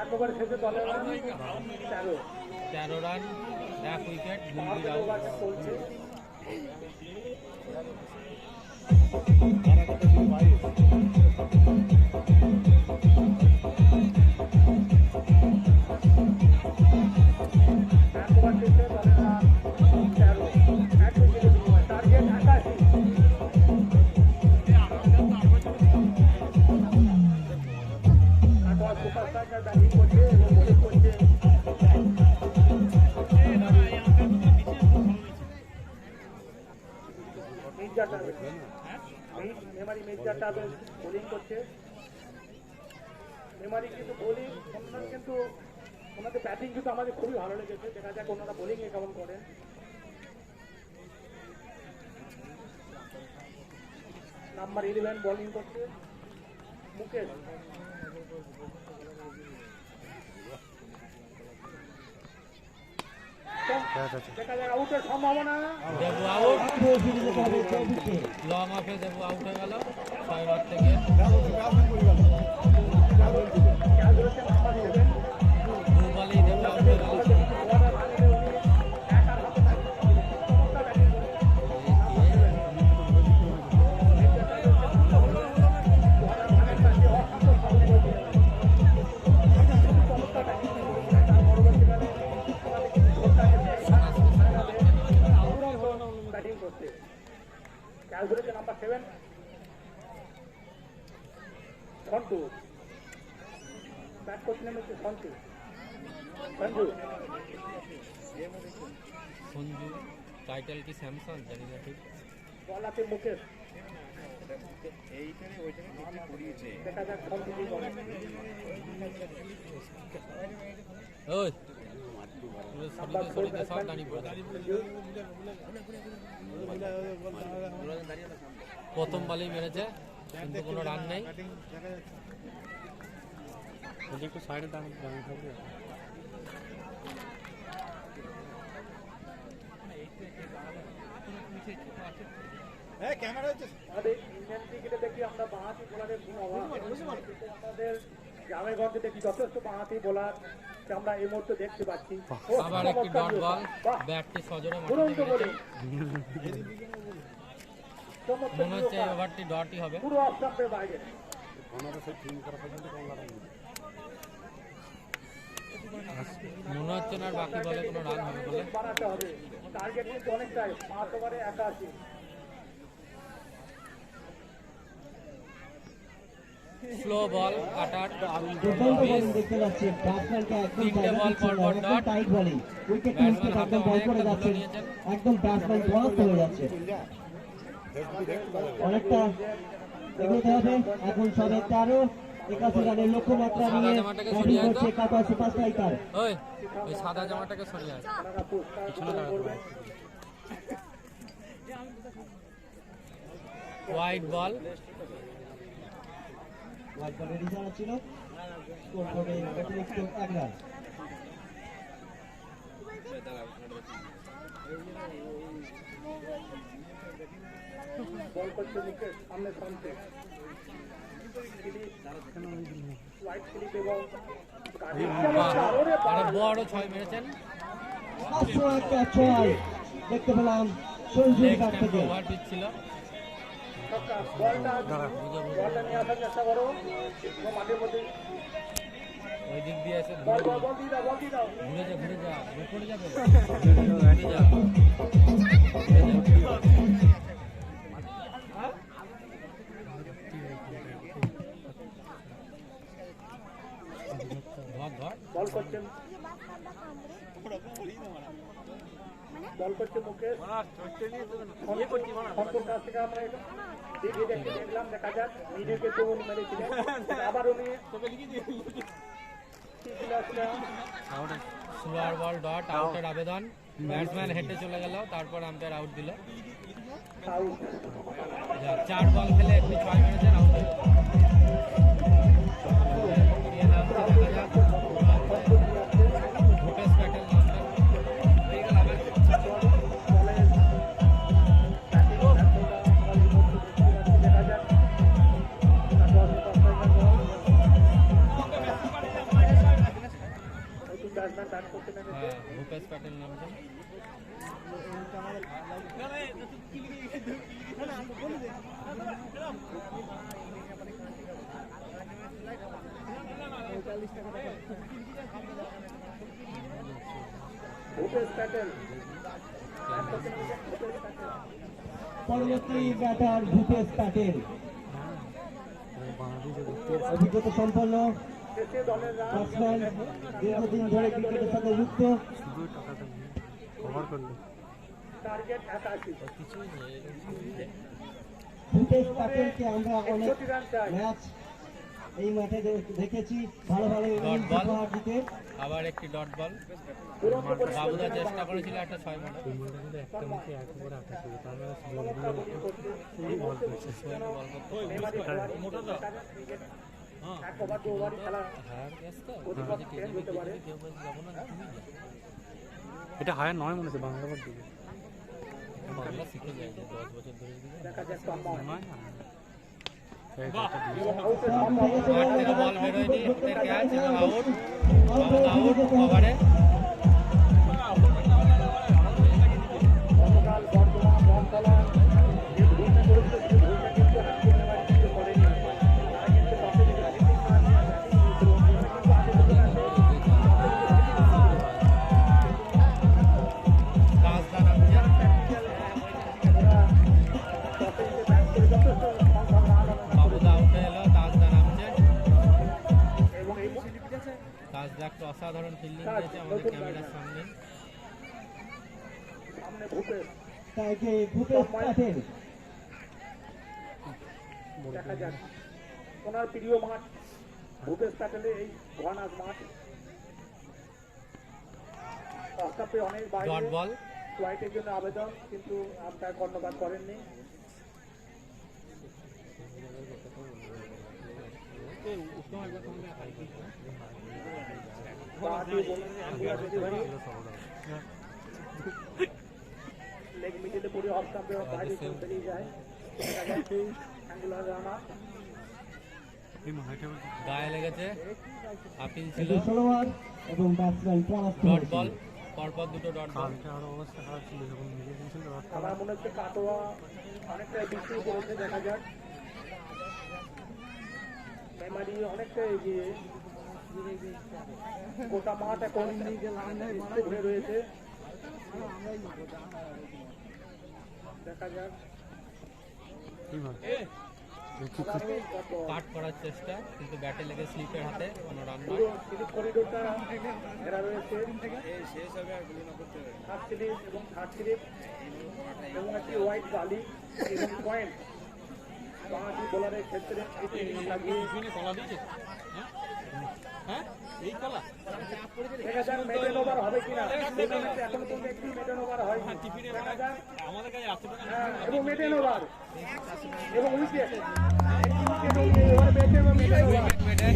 এক ওভার শেষে দলের রান 13 রান 1 উইকেট গুলবির তেরো আউট ওভারটা চলছে এক ওভার শেষে দলের রান 13 এক উইকেটে বিনিময় টার্গেট 81 সুপারস্টার ব্যাটিং করছে এবং বোলিং করছে মির্জাটা বোলিং করছে মেমারি কিন্তু বোলিং কিন্তু ওনাদের ব্যাটিং কিন্তু আমাদের খুবই ভালো লেগেছে, দেখা যাক ওনারা বোলিংয়ে কেমন করেন। নাম্বার 11 বোলিং করছে মুকেশ। দেখা যাক আউটের সম্ভাবনা। দেবু আউট, আগ্রহ ফিরে যেতে হবে 24-এ। লং অফে দেবু আউট হয়ে গেল 6 ওভার থেকে। খেয়াল করেছে নাম্বার 7 দু বলেই দেবু আউট হয়ে গেল। ব্যাটিং করতে খেয়াল করেছে নাম্বার 7 সন্টু। ব্যাট করতে নেমেছে সঞ্জু। সঞ্জু টাইটেল কি স্যামসাং জানি না ঠিক। বল আছে মুকেশ। দেখা যাক সঞ্জু কি করে। ওই সরিতে সব দাঁড়িয়ে পড়ে। প্রথম বলেই মেরেছে কিন্তু কোনো রান নেই। একটু সাইডে দাঁড়িয়ে থাকবে। আমাদের ইন্ডিয়ান ক্রিকেটে দেখি আমরা বাঁহাতি বোলারের গুণ অভাব, কিন্তু আমাদের গ্রামে গঞ্জে দেখি যথেষ্ট বাঁহাতি বোলার আমরা এই মুহূর্তে দেখতে পাচ্ছি। আবার একটি ডট বল, ব্যাটটি সজোরে দুরন্ত মাটিতে বলে মেরেছে। মনে হচ্ছে এই ওভারটি ডটই হবে। পুরো অফ স্টাম্পের বাইরে। মনে হচ্ছে না আর বাকি বলে কোনো রান হবে বলে। বাড়াতে হবে, টার্গেট কিন্তু অনেকটাই 5 ওভারে 81। স্লো বল কাটার দুর্দান্ত বোলিং দেখতে পাচ্ছি। ব্যাটসম্যানকে একদম তিনটে জায়গা বল দিচ্ছে না, পরপর একদম dot. Tight bowling. Wicket batsman মিসকে হাতে একদম বল করে অনেকটা যাচ্ছে, তুলে নিয়েছেন। একদম ব্যাটসম্যান ধ্বস্ত হয়ে যাচ্ছে। অনেকটা এগোতে হবে। এখন সবে 13-81 রানের লক্ষ্যমাত্রা সাদা নিয়ে জামাটাকে ব্যাটিং সরিয়ে আয় তো। করছে কাপার সুপার স্ট্রাইকার। ওই ওই সাদা জামাটাকে সরিয়ে আয়। ওনারা পুরস্কার করবেন। হোয়াইট বল, হোয়াইট বলের ইশারা ছিল। স্কোর বোর্ডে অতিরিক্ত 1 রান। বল করছে মুকেশ, সামনে সঞ্জু। হোয়াইট স্লিপ এবং আরে বড় 6 মেরেছেন। 506 দেখতে পেলাম সঞ্জুর লেগ কাছ স্ট্যাম্প থেকে। ওভার পিচ ছিল। বলটা নিয়ে আসার চেষ্টা করো এবং মাঠের মধ্যে ওই দিক দিয়ে এসে বল বল বল দিয়ে দাও, বল দিয়ে দাও। ঘুরে যা উপরে যাবে। ঘুরে যা। ধর বল করছেন মুকেশ। সন্তুর কাছ থেকে আমরা এটা দেখলাম, দেখা যাক নিজেকে তো উনি মেরেছিলেন, আবার উনি স্লোয়ার বল ডট আউটের আবেদন। ব্যাটসম্যান হেঁটে চলে গেল, তারপর আম্পায়ার আউট দিল। আউট। 4 বল খেলে একটি 6 মেরেছেন, আউট হয়ে গেল। ভূপেশ প্যাটেল ভূপেশ প্যাটেল নামছেন। ভূপেশ প্যাটেল পরবর্তী ব্যাটার ভূপেশ প্যাটেল, অভিজ্ঞতা সম্পন্ন শেষে দলের রান ব্যাটসম্যান, দীর্ঘদিন ধরে ক্রিকেটের সাথে যুক্ত। শুধু টাকাটা নিয়ে কভার করলে টার্গেট 81। ভূপেশ প্যাটেলকে আমরা অনেক 61 রান চাই। ম্যাচ এই মাঠে দেখেছি ভালো ভালো ইনিংস বল। উপহার দিতে। আবার একটি ডট বল। বাবুদা চেষ্টা করেছিল একটা 6 মারা। একটা মুখে একবার আটা ছিল তার মানে এই মুহূর্তে মেমারি খেলোয়াড় এক ওভার 2 ওভারই খেলা গতিপথ চেঞ্জ হতে পারে। এটা হায়ার নয় মনে হচ্ছে বাংলার দিকে বাংলা শিখে যায় যে 10 বছর ধরে দেখা যাক তন্ময় নয় না এবং আউটের আউট হয়ে গেছে মাঠ থেকে বল বেরোয়নি, হাতের ক্যাচ এবং আউট। বাবুদা আউট ওভারে। গতকাল বর্ধমান বনতলা যে ভুলটা করেছিল সেই ভুলটা কিন্তু আজকে মেমারি কিন্তু করেনি। তারা কিন্তু টসে জিতে ব্যাটিং রাজদা নামছে। বাবুদা আউট এলো, তাজদা নামছে। এবং এই তাজদা একটা অসাধারণ ফিল্ডিং দিয়েছে আমাদের ক্যামেরার সামনে। সামনে ভূপেশ তাকে ভূপেশ প্যাটেল দেখা যাক ওনার প্রিয় মাঠ ভূপেশ প্যাটেলের এই ঘনাজ মাঠ। অস্কাপে অনেক ডট বাইরে বল। ফ্লাইটের জন্য আবেদন কিন্তু আম্পায়ার কর্ণপাত করেননি। লেগ মিডিলে পড়ে অফ স্টাম্পে বাইরে বেরিয়ে যায়। অ্যাঙ্গুলার রানা এই মাঠে গায়ে লেগেছে, আপিল ছিল। 16 ওভার এবং ব্যাটসম্যান পরাস্ত ডট হয়েছে। বল, পরপর দুটো ডট বল। কালকে আরো অবস্থা খারাপ ছিল যখন মিলে দিয়েছিল আমার মনে হচ্ছে কাটোয়া অনেকটা বৃষ্টি করেছে। দেখা যাক মেমারি অনেকটা এগিয়ে, গোটা মাঠ এখন বৃষ্টি হয়ে রয়েছে। দেখা যাক কি মাঠ কাট করার চেষ্টা কিন্তু ব্যাটে লেগে স্লিপের হাতে কোনো রান নয়। পুরো স্লিপ করিডোরটা ঘেরা রয়েছে, হাফ স্লিপ এবং থার্ড স্লিপ এবং একটি হোয়াইট বালি এবং পয়েন্ট বাংলাদেশি বোলারের ক্ষেত্রে এটি লাগিয়ে দেখা যাক মেডেন ওভার হবে কিনা। টুর্নামেন্টে এখনো পর্যন্ত একটি মেডেন ওভার হয়নি। দেখা যাক এবং মেডেন ওভার এবং উইকেট মেডেন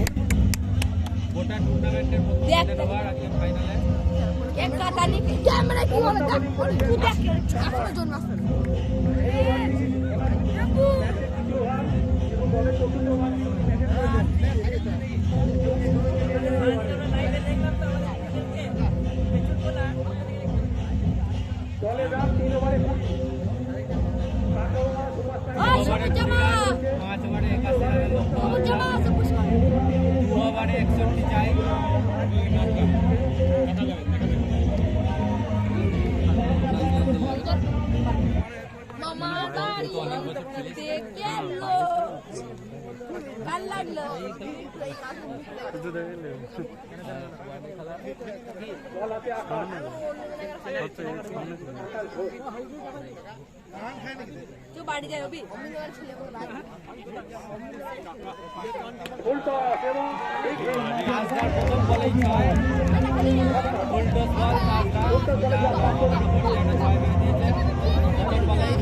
গোটা টুর্নামেন্টের প্রথম মেডেন ওভার আজকে ফাইনালে। এক কাটা নি ক্যামেরা কি বলে দেখ তুই দেখ এখনো জন্য আসছে এবং বলের চতুর্থ ওভার দলের রান 3 ওভারে 20। কাটোয়া সুপারস্টার ওই ওভারে সবুজ জামা 5 ওভারে 81 রানের লক্ষ্য। সবুজ জামা সবুজ 2 ওভারে 61 চাই। মামা দাঁড়িয়ে দেখে লো কাল লাগলো শুধু দেখলে বল হাতে আকাশ তুই বাড়ি যাই অবি ফুল টস এবং এই খেল তাজদার প্রথম বলেই 6। ফুল টস বল তাজদা একটা 6 মেরে দিয়েছে প্রথম বলেই।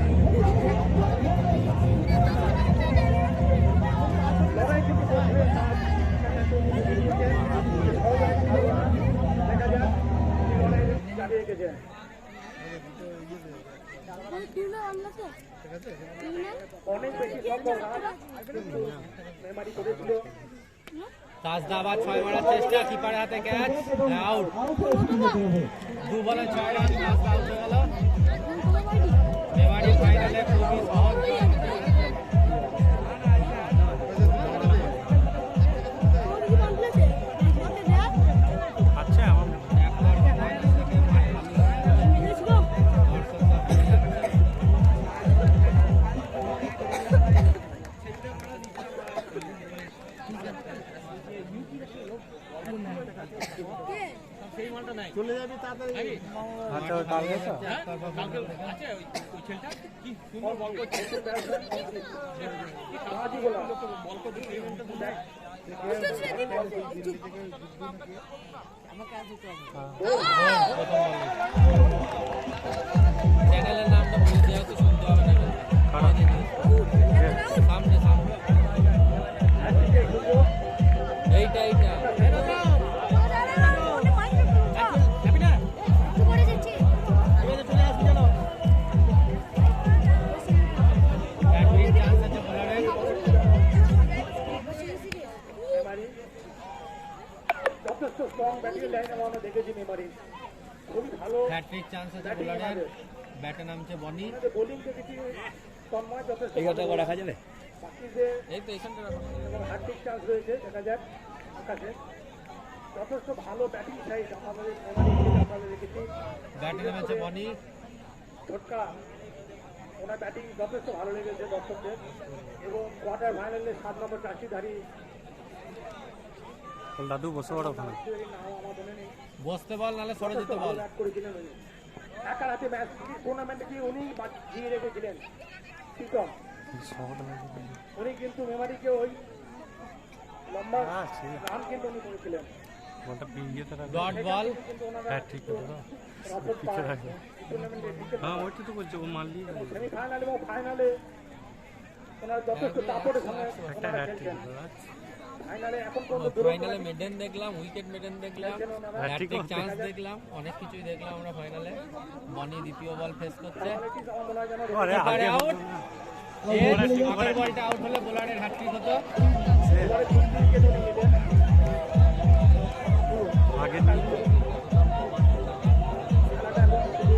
লড়াই কিন্তু চলছে। দেখা যাক লড়াই চালিয়ে গেছে। অনেক বেশি সম্ভব রান কিন্তু মেমারি করেছিল। তাজদা আবার 6 মারার চেষ্টা, কিপারের হাতে ক্যাচ, আউট। আউট হয়েছে মেডেন। 2 বলে 6 রান, তাজদা আউট হয়ে গেল। মেমারি ফাইনালে খুবই সহজ জয়। আচ্ছা আমার একবার ফাইনাল থেকে মাঠ খালি হয়ে গেল। দর্শক সব বেরিয়ে যাচ্ছে। আচ্ছা কাল গেছে চ্যানেলের নামটা বলে দেওয়া তো শুনতে হবে না সামনে সামনে এইটা যথেষ্ট স্ট্রং ব্যাটিং লাইন আমরা দেখেছি মেমারি খুবই ভালো হ্যাট্রিক চান্স আছে বোলারের ব্যাটে নামছে বনি বোলিং দেখেছি তন্ময় যথেষ্ট রাখা যাবে বাকি যে এই তো এখানটা এবং হ্যাট্রিক চান্স রয়েছে দেখা যাক আকাশে যথেষ্ট ভালো ব্যাটিং সাইড আমাদের মেমারি দেখেছি ব্যাটে নামছে বনি ছোটকা ওনার ব্যাটিং যথেষ্ট ভালো লেগেছে দর্শকদের এবং কোয়ার্টার ফাইনালে 7 নম্বর চাষিধারী দাদু বসে পড়ো ওখানে নাম আমার মনে নেই বসতে বল নাহলে সরে যেতে বল ব্যাট করেছিলেন উনি একার হাতে ম্যাচ টুর্নামেন্টে কি উনি জিয়ে রেখেছিলেন প্রীতম উনি কিন্তু মেমারিকে ওই লম্বা রান কিন্তু উনি করেছিলেন বলটা বিয়ে তো ডট বল কিন্তু ওনারা হ্যাঁ ঠিক আছে রসদ পায় টুর্নামেন্টে হ্যাঁ ওইটা তো বলছি ও মারলি সেমিফাইনাল এবং ফাইনালে ওনারা যথেষ্ট দাপটের সঙ্গে একটা ওনারা হ্যাট খেলছেন ঠিক ফাইনালে এখন পর্যন্ত ফাইনালে মেডেন দেখলাম উইকেট মেডেন দেখলাম হ্যাট্রিক চান্স দেখলাম অনেক কিছুই দেখলাম আমরা ফাইনালে বনি দ্বিতীয় বল ফেস করছে আমার মনে হয় যেন আরে এবারে আগে আউট আগের বলটা আউট হলে বোলারের হ্যাট্রিক হতো এবারে 3 উইকেট উনি নিলেন আগে খেলাটা এখন শুধু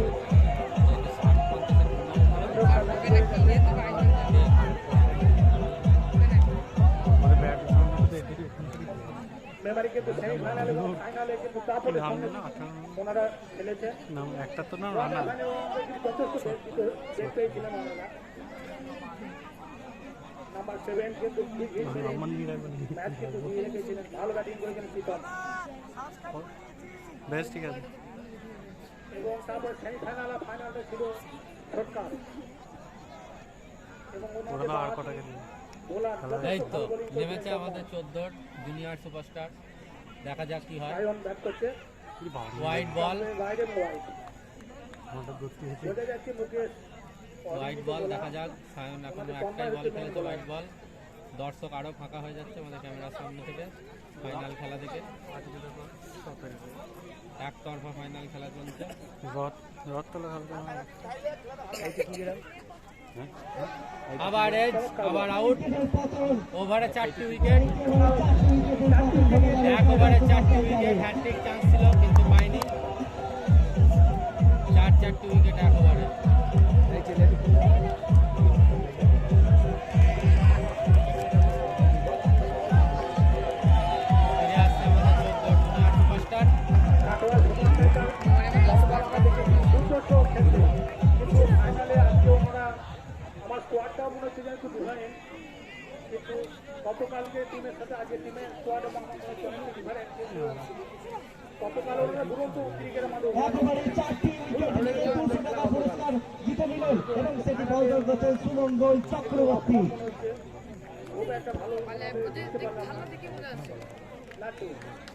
আমাদের ব্যাট তো এদিকে এখান থেকে মেমারি কিন্তু সেমিফাইনাল এবং ফাইনালে কিন্তু দাপটের সঙ্গে ওনারা খেলেছে না একটা তো না রান যথেষ্ট বেগ পেয়েছিলেন ওনারা নাম্বার 7 কিন্তু আমার নিয়ে ম্যাচ কিন্তু দিয়ে রেখেছিলেন ভালো ব্যাটিং করেছেন প্রীতম বেশ ঠিক আছে এবং তারপর সেমিফাইনাল আর ফাইনালটা ছিল সরকার এবং ওরা আর কটা গেল বোলার এই তো নেমেছে আমাদের 14 জুনিয়র সুপারস্টার দেখা যাক কি হয় সায়ন ব্যাট করছে white ball wide and wide আমাদের গতি হয়েছে বোঝা যাচ্ছে মুকেশ হোয়াইট বল দেখা যাক সায়ন এখনো একটাই বল খেলছে হোয়াইট বল দর্শক আরো ফাঁকা হয়ে যাচ্ছে আমাদের ক্যামেরার সামনে থেকে ফাইনাল খেলা থেকে একতরফা ফাইনাল খেলা চলছে রথ তোলা খেলতে আবার এজ আবার আউট ওভারে 4টি উইকেট এক ওভারে 4টি উইকেট হ্যাট্রিক চান্স ছিল কিন্তু পায়নি 4টি উইকেট এক ওভারে ফিরে আসছে আমাদের 14 জুনিয়র সুপারস্টার কিন্তু ফাইনালে আজকে ওনারা আমার স্কোয়াডটা মনে হচ্ছে যেন একটু ডিফারেন্ট কিন্তু গতকালকে টিমের সাথে আজকে টিমের স্কোয়াড এবং ডিফারেন্ট কিন্তু গতকাল ওনারা দুরন্ত ক্রিকেটের মাধ্যমে একেবারে 4টি উইকেট নিয়ে 200 টাকা পুরস্কার জিতে নিলেন এবং সেটি বল করছেন সুমঙ্গল চক্রবর্তী খুব একটা ভালো লাট্টু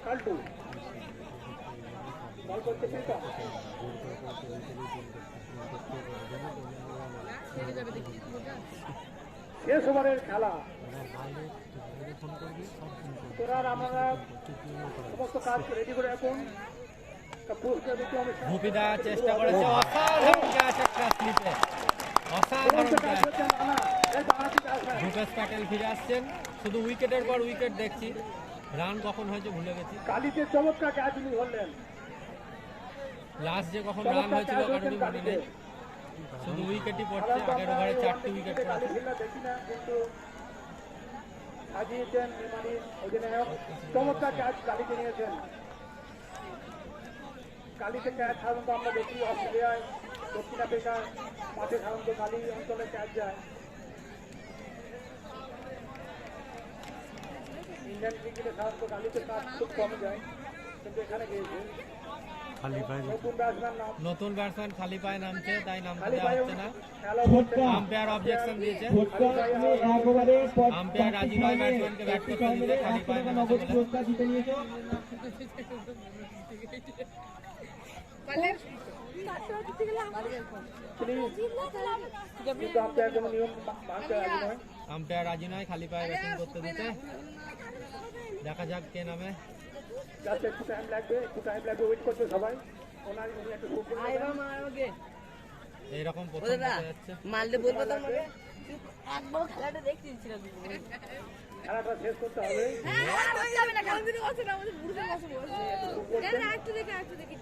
কাল্টু বল করতে প্রীতম শেষ ওভারের খেলা তোরা আমরা সমস্ত কাজ রেডি করে এখন পুরস্কার দিতে হবে ভূপিদা চেষ্টা করেছে অসাধারণ ক্যাচ একটা স্লিপে অসাধারণ ক্যাচ ভূপেশ প্যাটেল ফিরে আসছেন শুধু উইকেটের পর উইকেট দেখছি রান কখন হয়েছে ভুলে গেছি কালিতে চমৎকার ক্যাচ উনি ধরলেন লাস্ট যে কখন রান হয়েছিল কারোরই মনে নেই শুধু উইকেটই পড়ছে আগের ওভারে 4টি উইকেট কালি পড়েছে খেলা দেখি না কিন্তু সাজিয়েছেন মেমারি অধিনায়ক চমৎকার ক্যাচ কালিতে নিয়েছেন কালিতে ক্যাচ সাধারণত আমরা দেখি অস্ট্রেলিয়ায় দক্ষিণ আফ্রিকায় মাঠে সাধারণত কালি অঞ্চলে ক্যাচ যায় ইন্ডিয়ান ক্রিকেটে সাধারণত কালিতে কাজ খুব কম যায় কিন্তু এখানে গিয়েছে খালি পায়ে নতুন ব্যাটসম্যান নাম নতুন ব্যাটসম্যান খালি পায়ে নামছে, তাই নামতে খালি দেওয়া পায়ে হচ্ছে না। খেলা ছোটকা আম্পায়ার অবজেকশন দিয়েছে। ছোটকা তুমি একবারে আম্পায়ার রাজীব ভাই ব্যাটসম্যানকে ব্যাট করতে দিতে, খালি পায়ে নামাতে নগদ বলে। পুরস্কার জিতে নিয়েছো। কিন্তু আম্পায়ার কোনো নিয়ম ভাঙতে রাজি নয়। আম্পায়ার রাজি নয় খালি পায়ে ব্যাটিং করতে দিতে। দেখা যাক কে নামে। জাস্ট একটু টাইম লাগবে, ওয়েট করছে সবাই। উনি একটু শুট করে নেবেন। এইরকম প্রথম দেখা যাচ্ছে। মারলে বলবো তো আমাকে একবার খেলাটা দেখছিস খেলাটা শেষ করতে হবে।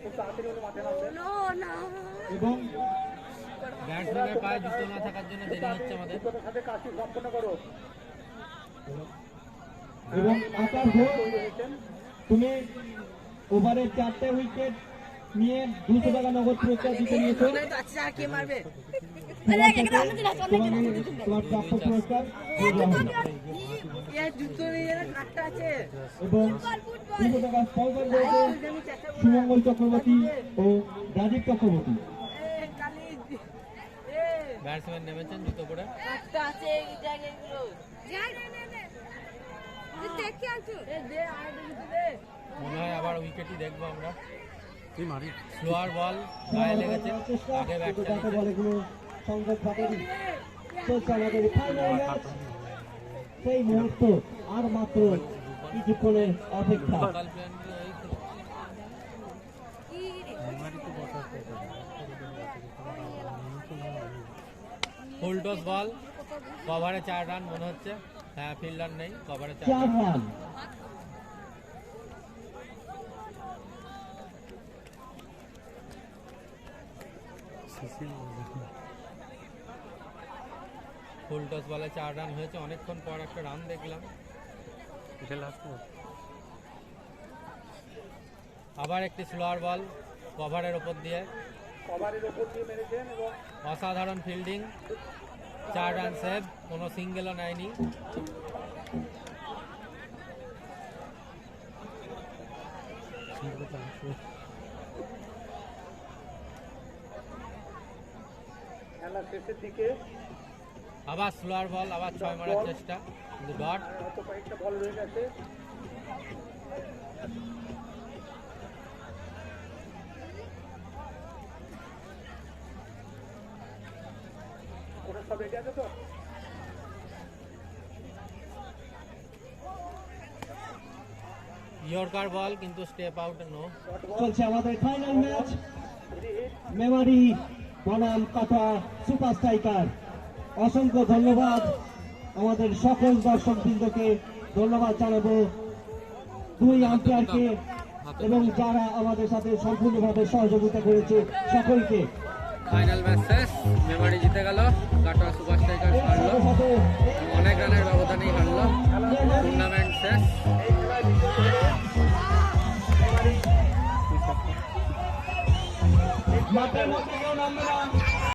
খুব তাড়াতাড়ি উনি মাঠে নামবেন। এবং ব্যাটসম্যানের পায়ে জুতো না থাকার জন্য দেরি হচ্ছে আমাদের। দ্রুততার সাথে কাজটি সম্পন্ন করো। এবং আকাশ ঘোষ তৈরি হয়েছেন। তুমি ওভারে 4টে উইকেট নিয়ে 200 টাকা নগদ পুরস্কার জিতে নিয়েছো। কে মারবে তোমার প্রাপ্য পুরস্কার দিয়ে দেওয়া হলো। জুতো নিয়ে কাটটা আছে এবং 200 টাকা স্পন্সর করেছে সুমঙ্গল চক্রবর্তী ও রাজীব চক্রবর্তী। ব্যাটসম্যান নেমেছেন জুতো পরে। কাটটা আছে এই জায়গাগুলো দেখে আছো দে আর দে মনে হয় আবার উইকেটই দেখবো আমরা। তুই মারি স্লোয়ার বল গায়ে লেগেছে, আগে ব্যাটটা যাতে বলগুলো সংযোগ ঘটেনি। চলছে আমাদের ফাইনাল ম্যাচ। সেই মুহূর্ত আর মাত্র কিছুক্ষণের অপেক্ষা। লোকাল প্লেয়ার এই তো। ফুল টস বল, কভারে 4 রান মনে হচ্ছে। হ্যাঁ, ফিল্ডার নেই, কভারে 4 4 রান। রান। ফুল টস বলে 4 রান হয়েছে। অনেকক্ষণ পর একটা রান দেখলাম। এটা লাস্ট আবার একটি স্লোয়ার বল কভারের ওপর দিয়ে। কভারের ওপর দিয়ে মেরেছেন এবং অসাধারণ ফিল্ডিং, 4 রান সেভ, কোনো সিঙ্গেলও নেয়নি। খেলার শেষের দিকে আবার স্লোয়ার বল, আবার 6 মারার চেষ্টা, কিন্তু ডট। হয়তো কয়েকটা বল রয়ে গেছে। ওটা সব রেডি আছে তো? ইয়র্কার বল, কিন্তু স্টেপ আউট, নো। চলছে আমাদের ফাইনাল ম্যাচ। মেমারি বনাম কাটা সুপার স্ট্রাইকার। অসংখ্য ধন্যবাদ আমাদের সকল দর্শকবৃন্দকে, ধন্যবাদ জানাবো 2 আম্পায়ারকে এবং যারা আমাদের সাথে সম্পূর্ণভাবে সহযোগিতা করেছে সকলকে। ফাইনাল ম্যাচ শেষ, মেমারি জিতে গেল, কাটোয়া সুপার স্ট্রাইকার এর হারলো, সাথে সাথে অনেক রানের ব্যবধানেই হারলো। মেমারি টুর্নামেন্ট শেষ। মাঠের মধ্যে কেউ নামবে না।